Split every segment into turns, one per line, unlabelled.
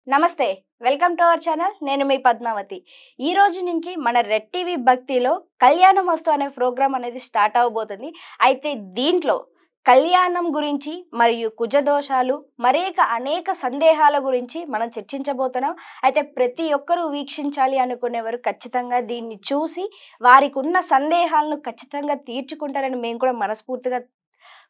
నమస్తే, welcome to our channel. నేను మీ పద్మావతి. ఈ రోజు నుంచి మన రెడ్ టీవీ భక్తిలో కళ్యాణం వస్తు అనే ప్రోగ్రామ్ అనేది స్టార్ట్ అవబోతుంది. అయితే దీంట్లో కళ్యాణం గురించి మరియు కుజదోషాలు అనేక సందేహాల గురించి మనం చర్చించబోతున్నాం. అయితే ప్రతి ఒక్కరూ వీక్షించాలి అనుకునేవారు ఖచ్చితంగా దీన్ని చూసి వారికి ఉన్న సందేహాలను ఖచ్చితంగా తీర్చుకుంటారని మేము కూడా మనస్ఫూర్తిగా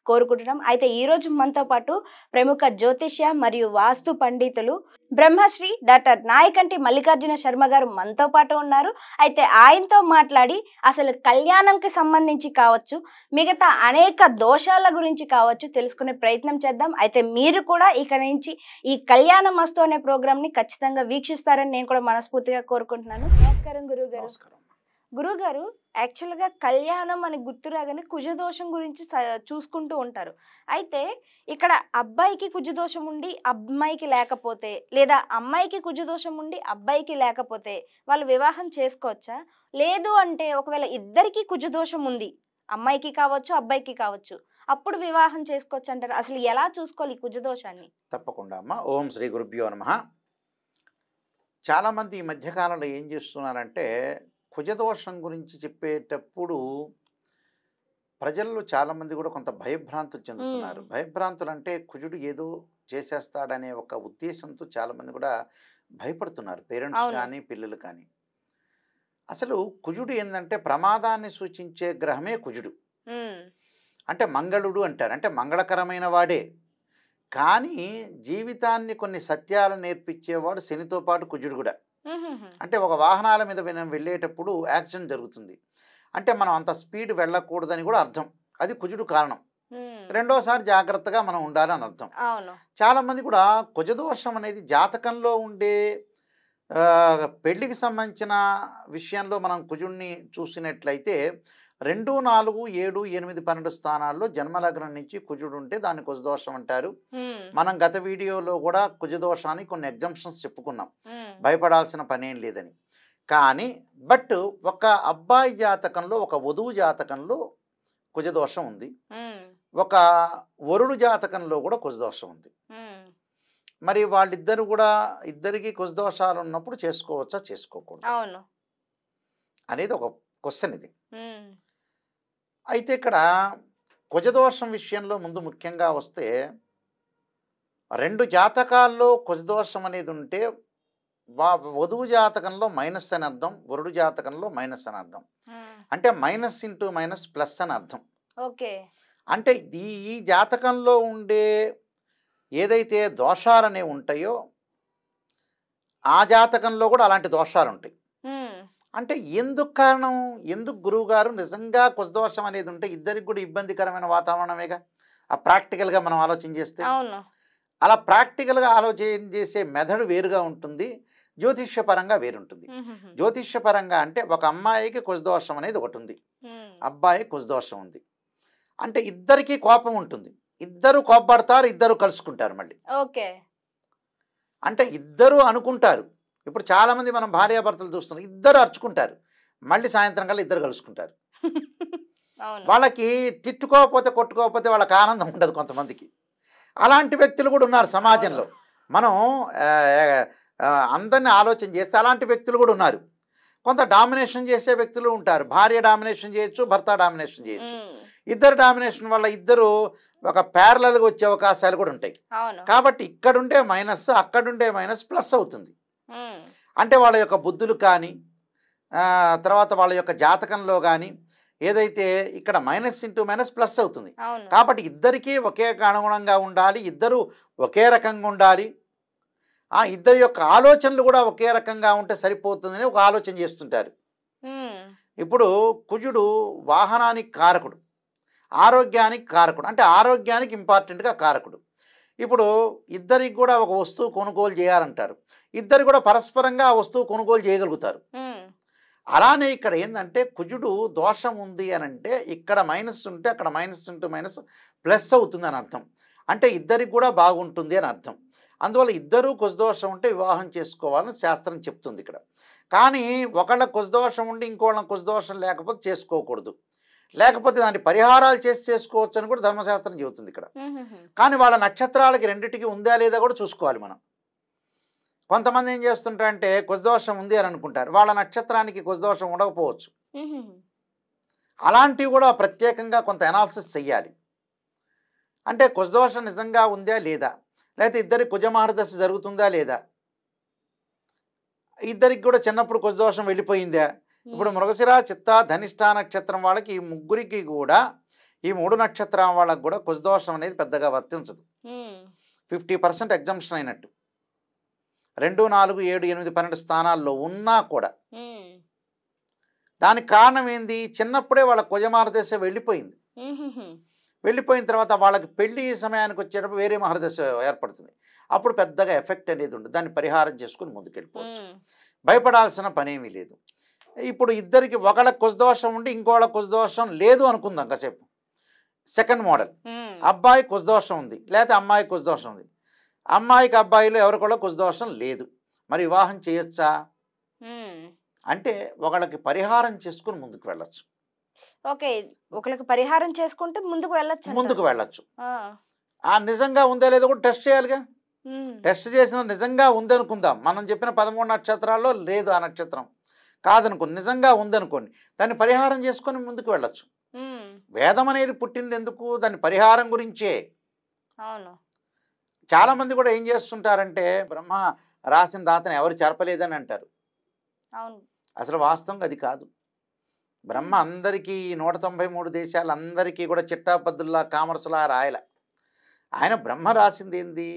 కోరుకుంటున్నాం. అయితే ఈ రోజు మనతో పాటు ప్రముఖ జ్యోతిష్య మరియు వాస్తు పండితులు బ్రహ్మశ్రీ డాక్టర్ నాయకంటి మల్లికార్జున శర్మ గారు మనతో పాటు ఉన్నారు. అయితే ఆయనతో మాట్లాడి అసలు కళ్యాణంకి సంబంధించి కావచ్చు, మిగతా అనేక దోషాల గురించి కావచ్చు తెలుసుకునే ప్రయత్నం చేద్దాం. అయితే మీరు కూడా ఇక నుంచి ఈ కళ్యాణం మస్తు అనే ప్రోగ్రామ్ ని ఖచ్చితంగా వీక్షిస్తారని నేను కూడా మనస్ఫూర్తిగా కోరుకుంటున్నాను. నమస్కారం గురువు గారు. గురుగారు, యాక్చువల్గా కళ్యాణం అని గుర్తు రాగానే కుజదోషం గురించి చూసుకుంటూ ఉంటారు. అయితే ఇక్కడ అబ్బాయికి కుజదోషం ఉండి అమ్మాయికి లేకపోతే, లేదా అమ్మాయికి కుజదోషం ఉండి అబ్బాయికి లేకపోతే వాళ్ళు వివాహం చేసుకోవచ్చా? లేదు అంటే ఒకవేళ ఇద్దరికి కుజదోషం ఉంది, అమ్మాయికి కావచ్చు అబ్బాయికి కావచ్చు, అప్పుడు వివాహం చేసుకోవచ్చు అంటారు. అసలు ఎలా చూసుకోవాలి కుజదోషాన్ని?
తప్పకుండా అమ్మ. ఓం శ్రీ గురుభ్యో నమః. చాలామంది ఈ మధ్యకాలంలో ఏం చేస్తున్నారంటే కుజదోషం గురించి చెప్పేటప్పుడు ప్రజల్లో చాలామంది కూడా కొంత భయభ్రాంతులు చెందుతున్నారు. భయభ్రాంతులు అంటే కుజుడు ఏదో చేసేస్తాడనే ఒక ఉద్దేశంతో చాలామంది కూడా భయపడుతున్నారు, పేరెంట్స్ కానీ పిల్లలు కానీ. అసలు కుజుడు ఏంటంటే ప్రమాదాన్ని సూచించే గ్రహమే కుజుడు. అంటే మంగళుడు అంటారు, అంటే మంగళకరమైన వాడే. కానీ జీవితాన్ని కొన్ని సత్యాలు నేర్పించేవాడు శనితో పాటు కుజుడు కూడా. అంటే ఒక వాహనాల మీద వెళ్ళేటప్పుడు యాక్సిడెంట్ జరుగుతుంది అంటే మనం అంత స్పీడ్ వెళ్ళకూడదని కూడా అర్థం. అది కుజుడు కారణం. రెండోసారి జాగ్రత్తగా మనం ఉండాలని అర్థం. చాలామంది కూడా కుజదోషం అనేది జాతకంలో ఉండే పెళ్లికి సంబంధించిన విషయంలో మనం కుజుడిని చూసినట్లయితే 2, 4, 7, 8, 12 స్థానాల్లో జన్మలగ్నం నుంచి కుజుడు ఉంటే దాన్ని కుజదోషం అంటారు. మనం గత వీడియోలో కూడా కుజదోషానికి కొన్ని ఎగ్జంప్షన్స్ చెప్పుకున్నాం, భయపడాల్సిన పనేం లేదని. కానీ ఒక అబ్బాయి జాతకంలో, ఒక వధువు జాతకంలో కుజదోషం ఉంది, ఒక వరుడు జాతకంలో కూడా కుజదోషం ఉంది. మరి వాళ్ళిద్దరు కూడా ఇద్దరికి కుజదోషాలు ఉన్నప్పుడు చేసుకోవచ్చా చేసుకోకూడదు అనేది ఒక క్వశ్చన్ ఇది. అయితే ఇక్కడ కుజదోషం విషయంలో ముందు ముఖ్యంగా వస్తే 2 జాతకాల్లో కుజదోషం అనేది ఉంటే వధువు జాతకంలో మైనస్ అని అర్థం, వరుడు జాతకంలో మైనస్ అని అర్థం. అంటే మైనస్ ఇంటూ మైనస్ ప్లస్ అని అర్థం. అంటే ఈ జాతకంలో ఉండే ఏదైతే దోషాలనేవి ఉంటాయో ఆ జాతకంలో కూడా అలాంటి దోషాలు ఉంటాయి. అంటే ఎందుకు కారణం, ఎందుకు గురువు గారు నిజంగా కుజదోషం అనేది ఉంటే ఇద్దరికి కూడా ఇబ్బందికరమైన వాతావరణమేగా. ఆ ప్రాక్టికల్గా మనం ఆలోచన చేస్తే అలా ప్రాక్టికల్గా ఆలోచన చేసే మెథడ్ వేరుగా ఉంటుంది, జ్యోతిష్యపరంగా వేరుంటుంది. జ్యోతిష్యపరంగా అంటే ఒక అమ్మాయికి కుజదోషం అనేది ఒకటి ఉంది, అబ్బాయికి కుజదోషం ఉంది. అంటే ఇద్దరికీ కోపం ఉంటుంది, ఇద్దరు కోపపడతారు, ఇద్దరు కలుసుకుంటారు మళ్ళీ. అంటే ఇద్దరు అనుకుంటారు. ఇప్పుడు చాలామంది మనం భార్యాభర్తలు చూస్తున్నాం, ఇద్దరు అరుచుకుంటారు, మళ్ళీ సాయంత్రం కల్లా ఇద్దరు కలుసుకుంటారు. వాళ్ళకి తిట్టుకోకపోతే కొట్టుకోకపోతే వాళ్ళకి ఆనందం ఉండదు కొంతమందికి. అలాంటి వ్యక్తులు కూడా ఉన్నారు సమాజంలో. మనం అందరినీ ఆలోచన చేస్తే అలాంటి వ్యక్తులు కూడా ఉన్నారు. కొంత డామినేషన్ చేసే వ్యక్తులు ఉంటారు, భార్య డామినేషన్ చేయొచ్చు, భర్త డామినేషన్ చేయొచ్చు. ఇద్దరు డామినేషన్ వల్ల ఇద్దరు ఒక ప్యారలల్గా వచ్చే అవకాశాలు కూడా ఉంటాయి. కాబట్టి ఇక్కడుండే మైనస్ అక్కడుండే మైనస్ ప్లస్ అవుతుంది. అంటే వాళ్ళ యొక్క బుద్ధులు కానీ తర్వాత వాళ్ళ యొక్క జాతకంలో కానీ ఏదైతే ఇక్కడ మైనస్ ఇంటూ మైనస్ ప్లస్ అవుతుంది. కాబట్టి ఇద్దరికీ ఒకే అనుగుణంగా ఉండాలి, ఇద్దరు ఒకే రకంగా ఉండాలి, ఇద్దరి యొక్క ఆలోచనలు కూడా ఒకే రకంగా ఉంటే సరిపోతుందని ఒక ఆలోచన చేస్తుంటారు. ఇప్పుడు కుజుడు వాహనానికి కారకుడు, ఆరోగ్యానికి కారకుడు, అంటే ఆరోగ్యానికి ఇంపార్టెంట్గా కారకుడు. ఇప్పుడు ఇద్దరికి కూడా ఒక వస్తువు కొనుగోలు చేయాలంటారు, ఇద్దరు కూడా పరస్పరంగా ఆ వస్తువు కొనుగోలు చేయగలుగుతారు. అలానే ఇక్కడ ఏంటంటే కుజుడు దోషం ఉంది అని అంటే ఇక్కడ మైనస్ ఉంటే అక్కడ మైనస్ ఇంటూ మైనస్ ప్లస్ అవుతుంది అని అర్థం. అంటే ఇద్దరికి కూడా బాగుంటుంది అని అర్థం. అందువల్ల ఇద్దరూ కుజదోషం ఉంటే వివాహం చేసుకోవాలని శాస్త్రం చెప్తుంది ఇక్కడ. కానీ ఒకళ్ళ కుజదోషం ఉండి ఇంకోళ్ళ కుజదోషం లేకపోతే చేసుకోకూడదు, లేకపోతే దాని పరిహారాలు చేసుకోవచ్చు అని కూడా ధర్మశాస్త్రం చెబుతుంది ఇక్కడ. కానీ వాళ్ళ నక్షత్రాలకి రెండిటికి ఉందా లేదా కూడా చూసుకోవాలి మనం. కొంతమంది ఏం చేస్తుంటారంటే కుజదోషం ఉంది అని అనుకుంటారు, వాళ్ళ నక్షత్రానికి కుజదోషం ఉండకపోవచ్చు. అలాంటివి కూడా ప్రత్యేకంగా కొంత అనాలిసిస్ చెయ్యాలి. అంటే కుజదోషం నిజంగా ఉందా లేదా, లేకపోతే ఇద్దరికి కుజమహర్దశ జరుగుతుందా లేదా, ఇద్దరికి కూడా చిన్నప్పుడు కుజదోషం వెళ్ళిపోయిందా. ఇప్పుడు మృగశిర, చిత్త, ధనిష్ట నక్షత్రం వాళ్ళకి ఈ ముగ్గురికి కూడా, ఈ 3 నక్షత్రం వాళ్ళకి కూడా కుజదోషం అనేది పెద్దగా వర్తించదు. 50% ఎగ్జంప్షన్ అయినట్టు. 2, 4, 7, 8, 12 స్థానాల్లో ఉన్నా కూడా. దానికి కారణం ఏంది, చిన్నప్పుడే వాళ్ళ కుజమహర్దశ వెళ్ళిపోయింది. వెళ్ళిపోయిన తర్వాత వాళ్ళకి పెళ్లి సమయానికి వచ్చేటప్పుడు వేరే మహర్దశ ఏర్పడుతుంది. అప్పుడు పెద్దగా ఎఫెక్ట్ అనేది ఉండదు, దాన్ని పరిహారం చేసుకుని ముందుకెళ్ళిపోవచ్చు. భయపడాల్సిన పనేమీ లేదు. ఇప్పుడు ఇద్దరికి ఒకళ్ళ కుజదోషం ఉండి ఇంకోళ్ళ కుజదోషం లేదు అనుకుందాం కాసేపు. సెకండ్ మోడల్, అబ్బాయి కుజదోషం ఉంది లేకపోతే అమ్మాయి కుజదోషం ఉంది, అమ్మాయికి అబ్బాయిలో ఎవరికోళ్ళ కుజదోషం లేదు, మరి వివాహం చేయొచ్చా అంటే ఒకళ్ళకి పరిహారం చేసుకుని ముందుకు వెళ్ళొచ్చు.
ఓకే, ఒకళ్ళకి పరిహారం చేసుకుంటే ముందుకు వెళ్ళొచ్చు.
నిజంగా ఉందో లేదో కూడా టెస్ట్ చేయాలిగా. టెస్ట్ చేసిన నిజంగా ఉందనుకుందాం, మనం చెప్పిన 13 నక్షత్రాల్లో లేదు ఆ నక్షత్రం కాదనుకోండి, నిజంగా ఉందనుకోండి, దాన్ని పరిహారం చేసుకొని ముందుకు వెళ్ళొచ్చు. వేదం అనేది పుట్టింది ఎందుకు, దాని పరిహారం గురించే.
అవును,
చాలా మంది కూడా ఏం చేస్తుంటారంటే బ్రహ్మ రాసిన రాతను ఎవరు చెరపలేదని అంటారు.
అవును,
అసలు వాస్తవంగా అది కాదు. బ్రహ్మ అందరికీ 193 దేశాలు అందరికీ కూడా చిట్టాపద్దుల్లా కామర్సులా రాయల. ఆయన బ్రహ్మ రాసింది ఏంది,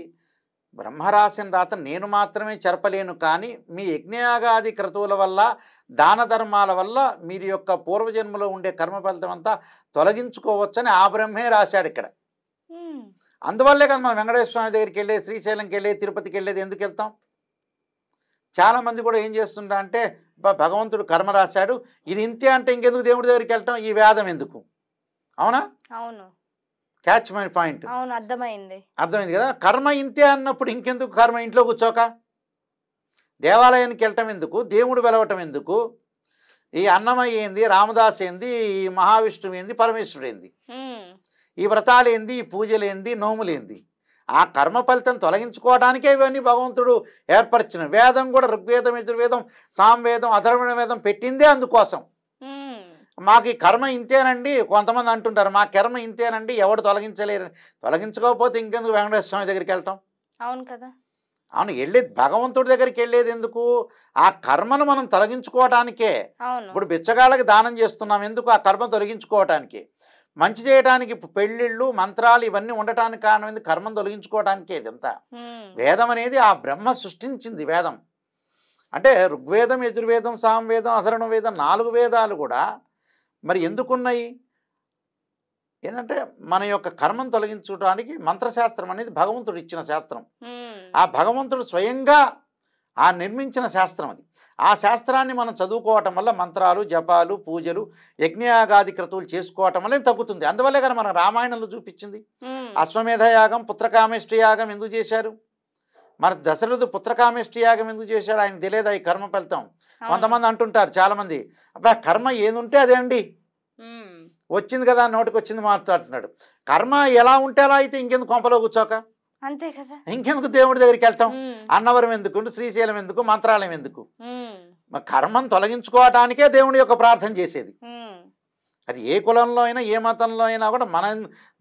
బ్రహ్మ రాసిన రాత నేను మాత్రమే చెరపలేను, కానీ మీ యజ్ఞయాగాది క్రతువుల వల్ల, దాన ధర్మాల వల్ల మీరు యొక్క పూర్వజన్మలో ఉండే కర్మ ఫలితం అంతా తొలగించుకోవచ్చని ఆ బ్రహ్మే రాశాడు ఇక్కడ. అందువల్లే కదా మనం వెంకటేశ్వర స్వామి దగ్గరికి వెళ్ళేది, శ్రీశైలంకి వెళ్ళేది, తిరుపతికి వెళ్ళేది. ఎందుకు వెళ్తాం? చాలామంది కూడా ఏం చేస్తుంటా అంటే భగవంతుడు కర్మ రాశాడు, ఇది ఇంతే అంటే ఇంకెందుకు దేవుడి దగ్గరికి వెళ్తాం, ఈ వేదం ఎందుకు? అవునా?
అవును,
క్యాచ్ మై పాయింట్.
అవును, అర్థమైంది
కదా. కర్మ ఇంతే అన్నప్పుడు ఇంకెందుకు కర్మ, ఇంట్లో కూర్చోక దేవాలయానికి వెళ్ళటం ఎందుకు, దేవుడు వెలవటం ఎందుకు, ఈ అన్నమయ్య ఏంది, రామదాస్ ఏంది, ఈ మహావిష్ణువు ఏంది, పరమేశ్వరుడు ఏంది, ఈ వ్రతాలు ఏంది, ఈ పూజలు ఏంది, నోములు ఏంది? ఆ కర్మ ఫలితం తొలగించుకోవడానికే ఇవన్నీ భగవంతుడు ఏర్పరిచిన. వేదం కూడా ఋగ్వేదం, యజుర్వేదం, సామవేదం, అథర్వణ వేదం పెట్టిందే అందుకోసం. మాకు ఈ కర్మ ఇంతేనండి, కొంతమంది అంటుంటారు మా కర్మ ఇంతేనండి, ఎవడు తొలగించలేరు. తొలగించుకోకపోతే ఇంకెందుకు వెంకటేశ్వర స్వామి దగ్గరికి వెళ్తాం?
అవును కదా.
అవును, వెళ్ళేది భగవంతుడి దగ్గరికి వెళ్ళేది ఎందుకు, ఆ కర్మను మనం తొలగించుకోవటానికే. ఇప్పుడు బిచ్చగాళ్ళకి దానం చేస్తున్నాం ఎందుకు, ఆ కర్మ తొలగించుకోవటానికి. మంచి చేయడానికి పెళ్ళిళ్ళు, మంత్రాలు ఇవన్నీ ఉండటానికి కారణం ఏంది, కర్మను తొలగించుకోవడానికే. ఇదంతా వేదం అనేది ఆ బ్రహ్మ సృష్టించింది. వేదం అంటే ఋగ్వేదం, యజుర్వేదం, సామవేదం, అథర్వణ వేదం 4 వేదాలు కూడా మరి ఎందుకున్నాయి ఏంటంటే మన యొక్క కర్మను తొలగించడానికి మంత్రశాస్త్రం అనేది భగవంతుడు ఇచ్చిన శాస్త్రం. ఆ భగవంతుడు స్వయంగా నిర్మించిన శాస్త్రం అది. ఆ శాస్త్రాన్ని మనం చదువుకోవటం వల్ల మంత్రాలు, జపాలు, పూజలు, యజ్ఞయాగాది క్రతువులు చేసుకోవటం వల్ల తగ్గుతుంది. అందువల్లే కదా మన రామాయణంలో చూపించింది. అశ్వమేధ యాగం, పుత్రకామేష్టి యాగం ఎందుకు చేశారు? మన దశరథుడు పుత్రకామేష్టి యాగం ఎందుకు చేశాడు? ఆయన తెలియదా ఈ కర్మ ఫలితం? కొంతమంది అంటుంటారు చాలామంది, అబ్బా కర్మ ఏదుంటే అదే అండి, వచ్చింది కదా నోటికి వచ్చింది మాట్లాడుతున్నాడు. కర్మ ఎలా ఉంటే అలా అయితే ఇంకెందుకు కొంపలో కూర్చోక,
అంతే కదా,
ఇంకెందుకు దేవుడి దగ్గరికి వెళ్తాం? అన్నవరం ఎందుకు, శ్రీశైలం ఎందుకు, మంత్రాలయం ఎందుకు? కర్మను తొలగించుకోవటానికే దేవుడి యొక్క ప్రార్థన చేసేది. అది ఏ కులంలో అయినా ఏ మతంలో అయినా కూడా మన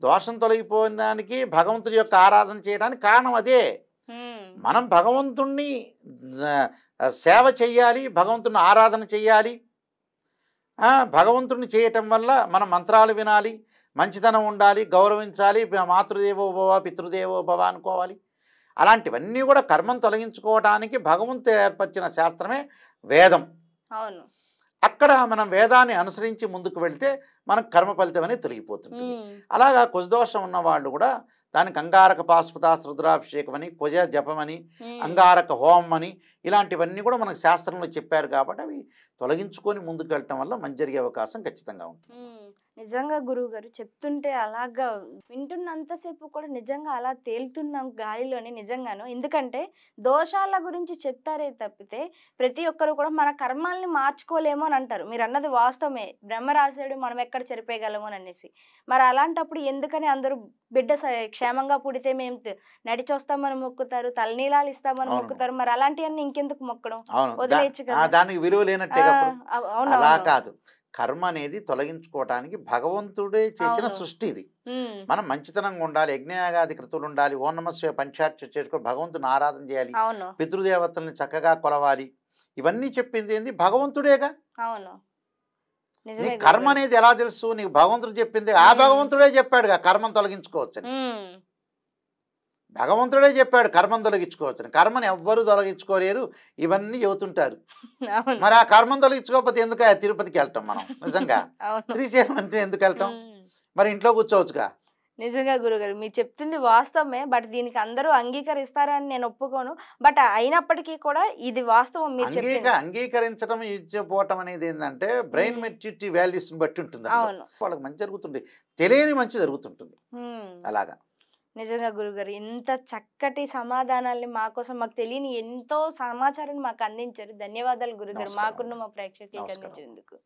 దోషం తొలగిపోవడానికి భగవంతుడి యొక్క ఆరాధన చేయడానికి కారణం అదే. మనం భగవంతుణ్ణి సేవ చెయ్యాలి, భగవంతుని ఆరాధన చెయ్యాలి. భగవంతుడిని చేయటం వల్ల మనం మంత్రాలు వినాలి, మంచితనం ఉండాలి, గౌరవించాలి, మాతృదేవోభవ పితృదేవోభవ అనుకోవాలి. అలాంటివన్నీ కూడా కర్మను తొలగించుకోవడానికి భగవంతుడు ఏర్పరిచిన శాస్త్రమే వేదం.
అవును,
అక్కడ మనం వేదాన్ని అనుసరించి ముందుకు వెళ్తే మనకు కర్మ ఫలితం అనేది తొలగిపోతుంది. అలాగా కుజదోషం ఉన్న వాళ్ళు కూడా దానికి అంగారక పాశుపతాస్త్ర రుద్రాభిషేకం అని, కుజ జపం అని, అంగారక హోమం అని ఇలాంటివన్నీ కూడా మనకు శాస్త్రంలో చెప్పారు. కాబట్టి అవి తొలగించుకొని ముందుకు వెళ్ళటం వల్ల మంచి జరిగే అవకాశం ఖచ్చితంగా ఉంటుంది.
నిజంగా గురువుగారు చెప్తుంటే అలాగా వింటున్నంతసేపు కూడా నిజంగా అలా తేలుతున్నాం గాలిలోని నిజంగాను. ఎందుకంటే దోషాల గురించి చెప్తారే తప్పితే ప్రతి ఒక్కరు కూడా మన కర్మాల్ని మార్చుకోలేము అని అంటారు. మీరన్నది వాస్తవమే. బ్రహ్మ రాసాడు మనం ఎక్కడ చెరిపేయగలము అని అనేసి. మరి అలాంటప్పుడు ఎందుకని అందరూ బిడ్డ క్షేమంగా పుడితే మేము నడిచొస్తామని మొక్కుతారు. తలనీలాలు ఇస్తామని
అవును.
మొక్కుతారు. మరి అలాంటియన్నీ ఇంకెందుకు మొక్కడం?
అవును.
వదిలేయొచ్చు కదా!
దానికి విలువ లేనట్టే
ఆ!
అప్పుడు. అలా
అవునవును.
కాదు. కర్మ అనేది తొలగించుకోవటానికి భగవంతుడే చేసిన
అవును.
సృష్టి ఇది.
హ్మ్.
మనం మంచితనంగా ఉండాలి, యజ్ఞయాగాది క్రతువులు ఉండాలి, ఓం నమః శివాయ పంచాక్షరి చేసుకొని భగవంతుని ఆరాధన చేయాలి,
అవును.
పితృదేవతల్ని చక్కగా కొలవాలి. ఇవన్నీ చెప్పింది ఏంది? భగవంతుడేగా.
అవును. నిజమే
నీకు కర్మ
గురుగారు.
అనేది ఎలా తెలుసు? నీకు భగవంతుడు చెప్పింది. ఆ
హ్మ్.
భగవంతుడే చెప్పాడుగా కర్మను తొలగించుకోవచ్చని.
హ్మ్.
భగవంతుడే చెప్పాడు కర్మను తొలగించుకోవచ్చని. కర్మని ఎవ్వరూ తొలగించుకోలేరు. ఇవన్నీ చెబుతుంటారు.
అవును.
మరి ఆ కర్మను తొలగించుకోకపోతే ఎందుకు తిరుపతికి వెళ్తాం మనం? నిజంగా
అవును.
శ్రీశైలం అంటే ఎందుకు వెళ్తాం?
హ్మ్.
మరి ఇంట్లో కూర్చోవచ్చుగా.
నిజంగా గురుగారు. మీరు చెప్తుంది వాస్తవమే. బట్ దీనికి అందరూ అంగీకరిస్తారని నేను ఒప్పుకోను. బట్ అయినప్పటికీ కూడా ఇది వాస్తవం మీరు చెప్పింది.
అంగీకరించడం, ఇచ్చిపోవటం అనేది ఏంటంటే బ్రెయిన్
హ్మ్.
మెచ్యూరిటీ వాల్యూస్ని బట్టి ఉంటుంది అందులో.
అవును.
వాళ్ళకి మంచి జరుగుతుంది. తెలియని మంచి జరుగుతుంటుంది.
హ్మ్.
అలాగా.
నిజంగా గురుగారు. ఇంత చక్కటి సమాధానాల్ని మా కోసం మాకు తెలియని ఎంతో సమాచారాన్ని మాకు అందించారు. ధన్యవాదాలు గురుగారు.
నమస్కారం
మాకున్న
అండి.
మా ప్రేక్షకులకి
నమస్కారం.
అందించినందుకు.